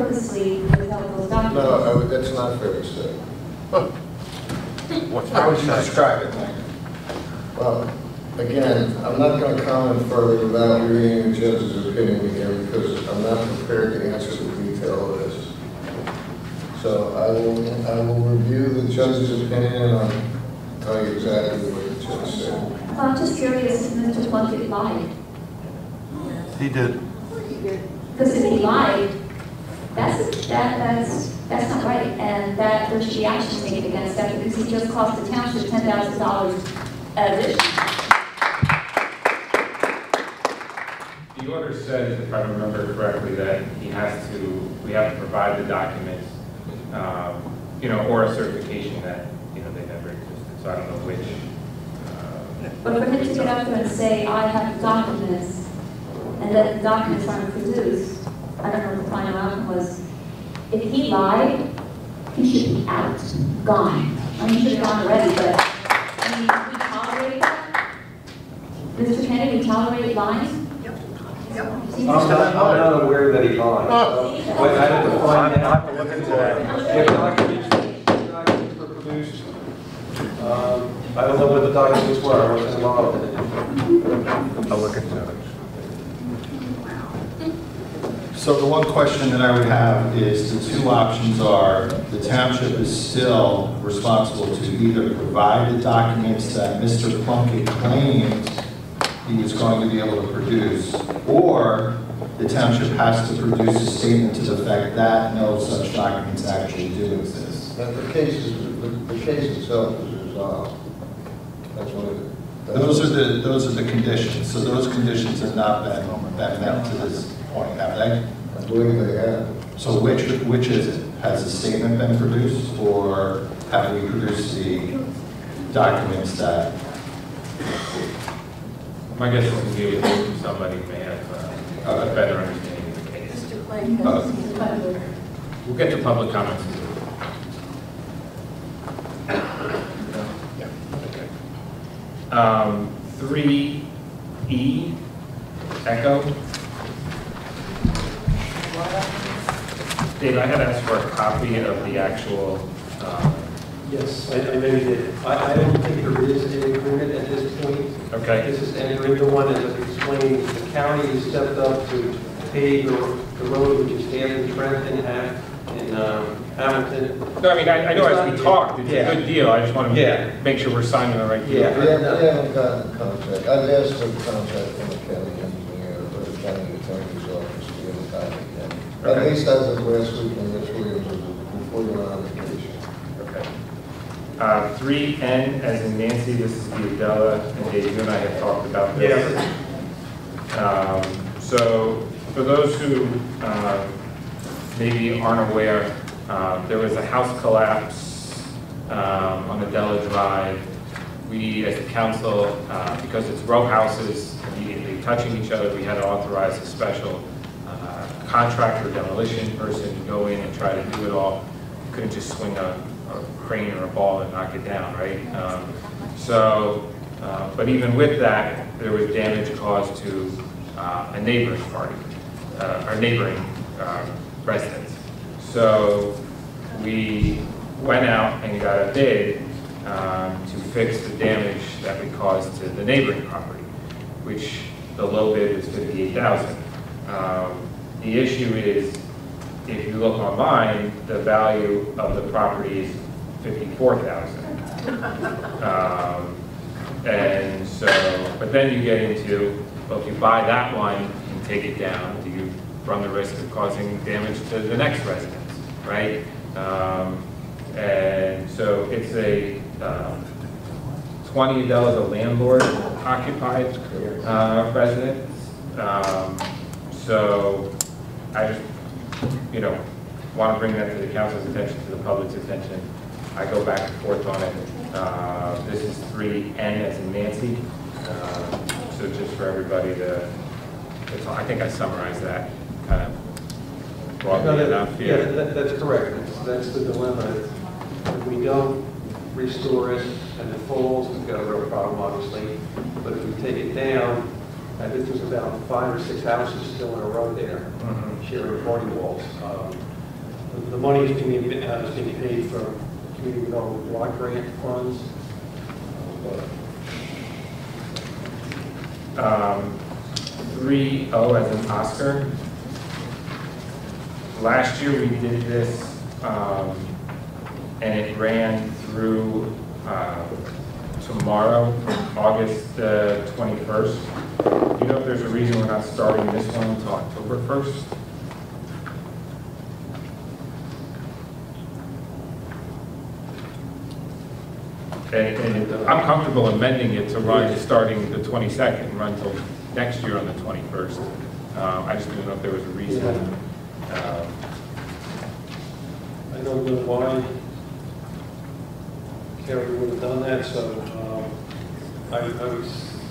purposely withheld those documents. No, that's not fair to say. How would you describe it, Mike? Well, again, I'm not going to comment further without reading the judge's opinion again because I'm not prepared to answer the detail of this. So I will review the judge's opinion and I'll tell you exactly what the judge said. Well, I'm just curious if Mr. Plunkett lied. He did. Because if he lied, that's not right, and that there should be action taken against that because he just cost the township $10,000 addition. The order says, if I remember correctly, that we have to provide the documents, or a certification that they never existed. So I don't know which. But for him to get up there and say, I have the documents, and that the documents aren't produced, I don't know what the final outcome was. If he lied, he should be out, gone. I mean, he should have gone already, but we tolerate that. Mr. Kennedy, we tolerate lying? Yep. I'm not aware that he lied. But I have to find out. I'll have to look into that. If documents were produced, I don't know what the documents were, I wasn't involved in it. I'll look into it. So the one question that I would have is the two options are the township is still responsible to either provide the documents that Mr. Plunkett claimed he was going to be able to produce, or the township has to produce a statement to the fact that no such documents actually do exist. And the case itself is resolved. That's what it is. Those are the conditions. So those conditions have not been met to this point, have they? I believe they have. So which is it? Has the statement been produced, or have we produced the documents that? My guess is to give it to somebody who may have a better understanding of the case. We'll get to public comments. Okay. 3E, Echo. Dave, I had asked for a copy of the actual. Yes, I maybe did. I don't think there is an agreement at this point. Okay. This is entering into one, as I've explained, the county has stepped up to pave the road, which is Hampton, Trenton, and Hamilton. No, I mean, I know as we talked, it's Yeah. a good deal. I just want to Yeah. make sure we're signing the right deal. Yeah. We haven't gotten a contract. I've asked for a contract from the county engineer or the county attorney's office to get a copy. At Okay. least as of last week when Rich Williams was before you went on vacation. Okay. 3N, as in Nancy, this is the Adela, and Dave, you and I have talked about this. So, for those who maybe aren't aware, there was a house collapse on Adela Drive. We, as a council, because it's row houses immediately touching each other, we had to authorize a special contractor, demolition person to go in and try to do it all. Couldn't just swing a crane or a ball and knock it down, right? But even with that, there was damage caused to a neighbor's party, our neighboring residents. So we went out and got a bid to fix the damage that we caused to the neighboring property, which the low bid was $58,000. The issue is, if you look online, the value of the property is $54,000. And so, but then you get into, well, if you buy that one and take it down, do you run the risk of causing damage to the next residents, right? And so it's a 20 Adela's a landlord occupied residence. So I just, want to bring that to the council's attention, to the public's attention. I go back and forth on it. This is 3N as in Nancy. So just for everybody to, I think I summarized that kind of broadly enough here. Yeah, that's correct. That's the dilemma. If we don't restore it and it falls, we've got a real problem, obviously. But if we take it down, I think there's about 5 or 6 houses still in a row there, sharing party walls. The money is being paid from community development block grant funds. 3O as in Oscar. Last year we did this, and it ran through tomorrow, August 21st. Do you know if there's a reason we're not starting this one until October 1st? And I'm comfortable amending it to run starting the 22nd, and run until next year on the 21st. I just didn't know if there was a reason. I don't know why Carrie would have done that, so I would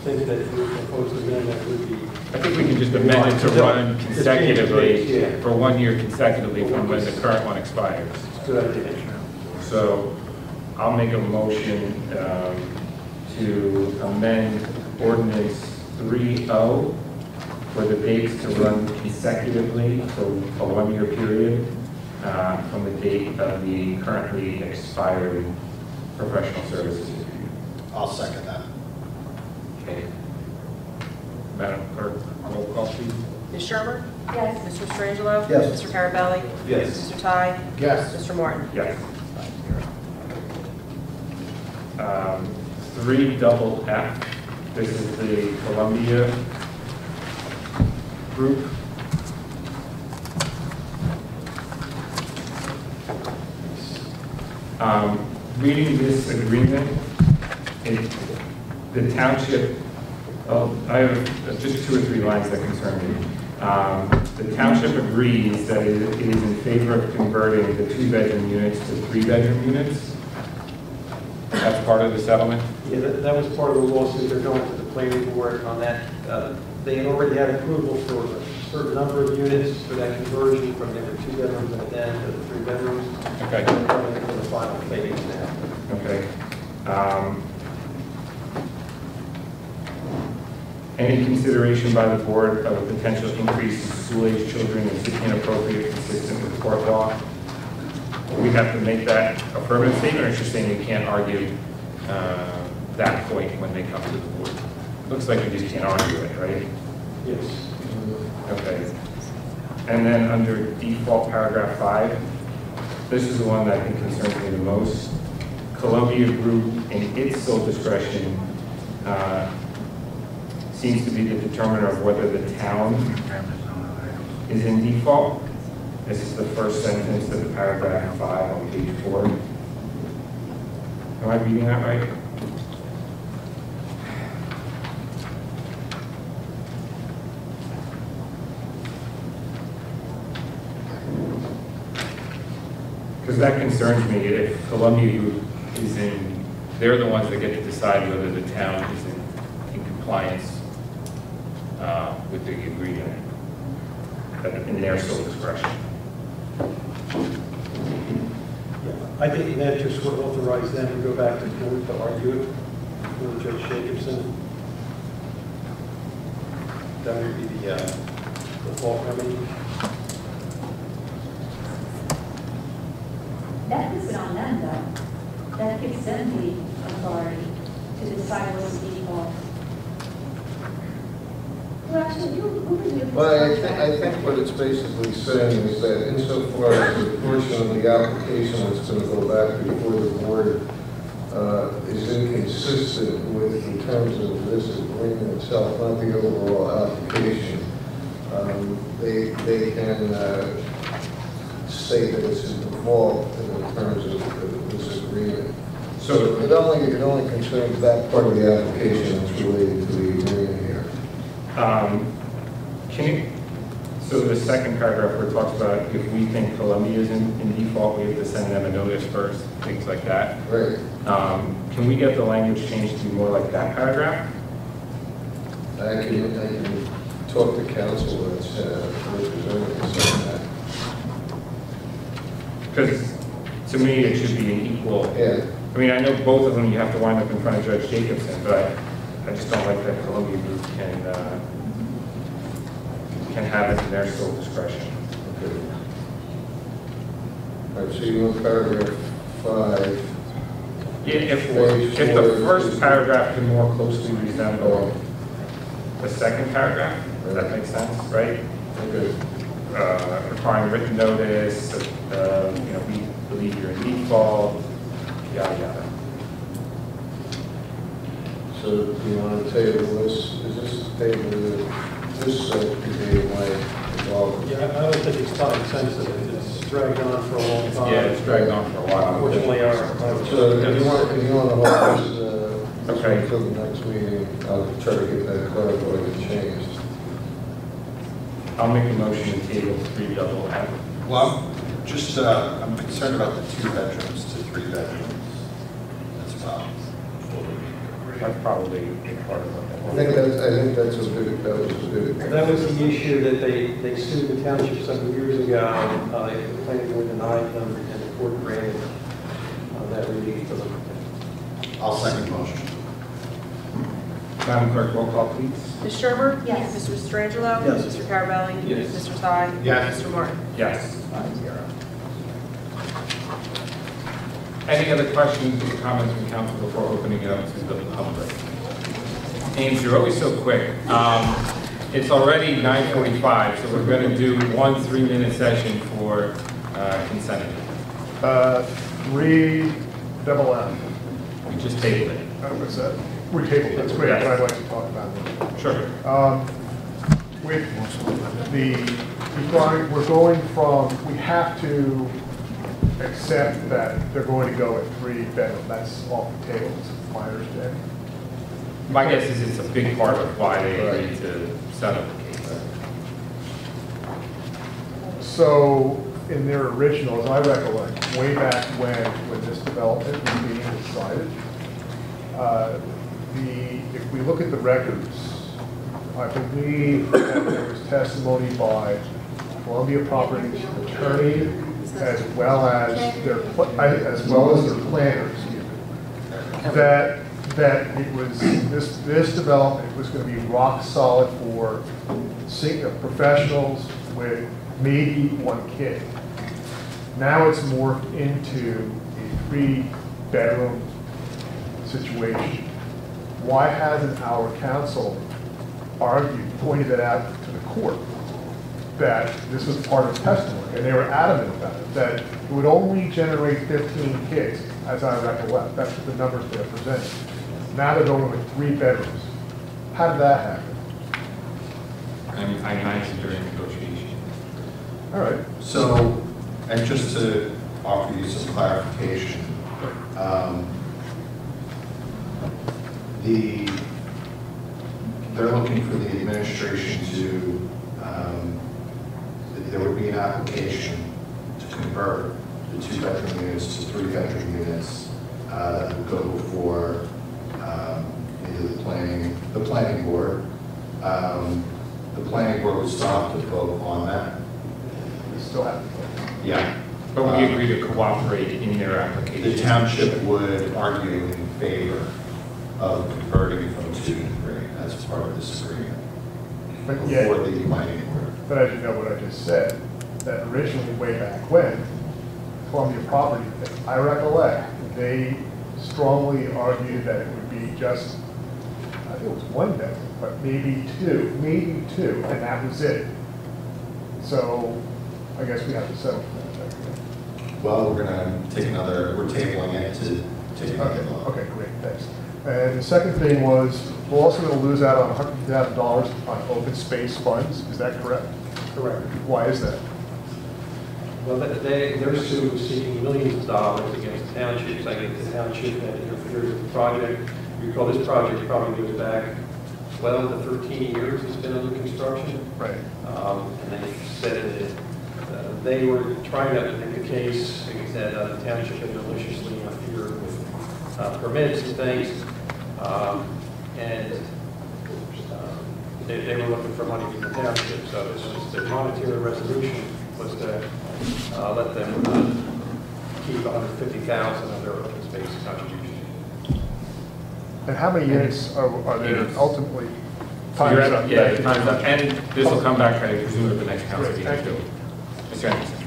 think that your proposed amendment would be. I think we can just amend it to run consecutively, Yeah. for 1 year consecutively from when the current one expires. Good idea. So I'll make a motion to amend ordinance 3O for the dates to run consecutively for a 1 year period from the date of the currently expired professional services review. I'll second that. Okay. Madam Clerk, roll call please. Ms. Shermer? Yes. Mr. Strangelo? Yes. Mr. Carabelli? Yes. Mr. Ty? Yes. Mr. Martin? Yes. 3FF, this is the Columbia group. Reading this agreement, the township, I have just 2 or 3 lines that concern me. The township agrees that it is in favor of converting the 2-bedroom units to 3-bedroom units. That's part of the settlement? Yeah, that was part of the lawsuit. They're going to the planning board on that. They had already had approval for a certain number of units for that conversion from their 2 bedrooms and then to the 3 bedrooms. Okay. They're coming into the final phase now. Okay. Any consideration by the board of a potential increase in school-age children is inappropriate, consistent with court law? We have to make that affirmative statement, or it's just saying we can't argue that point when they come to the board? Looks like we just can't argue it, right? Yes. Okay. And then under default paragraph 5, this is the one that I think concerns me the most. Columbia Group, in its sole discretion, seems to be the determiner of whether the town is in default. This is the first sentence of the paragraph 5 on page 4. Am I reading that right? Because that concerns me. If Columbia Group is in, they're the ones that get to decide whether the town is in compliance with the agreement, in their sole discretion. I think that just would authorize them to go back to court to argue it with Judge Jacobson. That would be the default remedy. That puts it on them, though. That gives them the authority to decide what's default. Well, actually, who reviewed this Well, I contract? think what it's basically saying is that insofar as the portion of the application that's going to go back before the board is inconsistent with the terms of this agreement itself, not the overall application, they can say that it's in default in terms of this agreement. So it only concerns that part of the application that's related to the agreement here. So the second paragraph where it talks about if we think Columbia is in default, we have to send them a notice first, things like that. Right. Can we get the language changed to be more like that paragraph? I can talk to counsel that's representing us on that. Because to me, it should be an equal. Yeah. I mean, I know both of them, you have to wind up in front of Judge Jacobson, but I just don't like that Columbia Group can have it in their sole discretion. Okay. All right, so you want paragraph 5. Yeah, if the first paragraph can more closely resemble the second paragraph, does that make sense, right? Okay. Requiring written notice, we believe you're in default, yada, yada. So do you want to table this? Is this table, this today might involve? Yeah, I don't think it's time sensitive. It's dragged on for a long time. Yeah, it's dragged on for a while. Unfortunately, So if you want to hold this, Okay. until the next meeting, I'll try to get that clarified and changed. I'll make a motion to table 3FF. Well, just, I'm concerned about the 2 bedrooms to 3 bedrooms as well. That's probably a big part of I it. think that's a big, that was a big. that was the issue that they sued the township several years ago. The planning board denied them, and the court granted that relief for them. I'll second the motion. Madam Clerk, roll call, please. Ms. Sherber? Yes. Mr. Mastrangelo? Yes. Mr. Carabelli? Yes. Mr. Thai? Yes. Mr. Martin? Yes, 5-0. Any other questions or comments from council before opening it up to the public? Ames, you're always so quick. It's already 9:45, so we're going to do 1 3-minute session for consent. 3FF. We just tabled it. What's that? We tabled, that's great, but I'd like to talk about it. Sure. With we're going from, we have to accept that they're going to go at 3 bedroom. That's off the table, is my understanding. My guess is it's a big part of why they agreed to settle the case. So in their original, as I recollect, way back when this development was being decided, if we look at the records, I believe that there was testimony by Columbia Properties attorney as well as their planners, that it was this development was going to be rock solid for professionals with maybe 1 kid. Now it's morphed into a 3-bedroom situation. Why hasn't our council pointed it out to the court that this was part of testimony, and they were adamant about it, that it would only generate 15 kids, as I recollect. That's what the numbers they're presenting. Now they're going with 3 bedrooms. How did that happen? I imagine during negotiation. All right. So, and just to offer you some clarification, they're looking for the administration to, there would be an application to convert the 2-bedroom units to 3-bedroom units that would go before either the planning board. The planning board would still have to vote on that. We still have to. Yeah. But we agree to cooperate in their application. The township would argue in favor of converting from 2 to 3 as part of this agreement But before yet, the planning board. but as you know what I just said, that originally way back when, Columbia Property, I recollect, they strongly argued that it would be just, I think it was 1 bedroom, but maybe 2, and that was it. So I guess we have to settle for that. Well, we're tabling it to take another Okay, look. okay, great, thanks. And the second thing was, we're also going to lose out on $100,000 on open space funds, is that correct? Correct. Why is that? Well, they're seeking millions of dollars against the township, saying that the township had interfered with the project. You recall this project probably goes back 12 to 13 years it's been under construction. Right. And they said that they were trying to make a case that the township had maliciously interfered with permits and things. They were looking for money from the township, so this was the monetary resolution was to let them keep $150,000 of their open space contribution. And how many units are there Units. ultimately? So you're Time's at- up. Yeah, time's up, and this will come back, I presume, at the next council Great, meeting thank you. too. Mr. Anderson.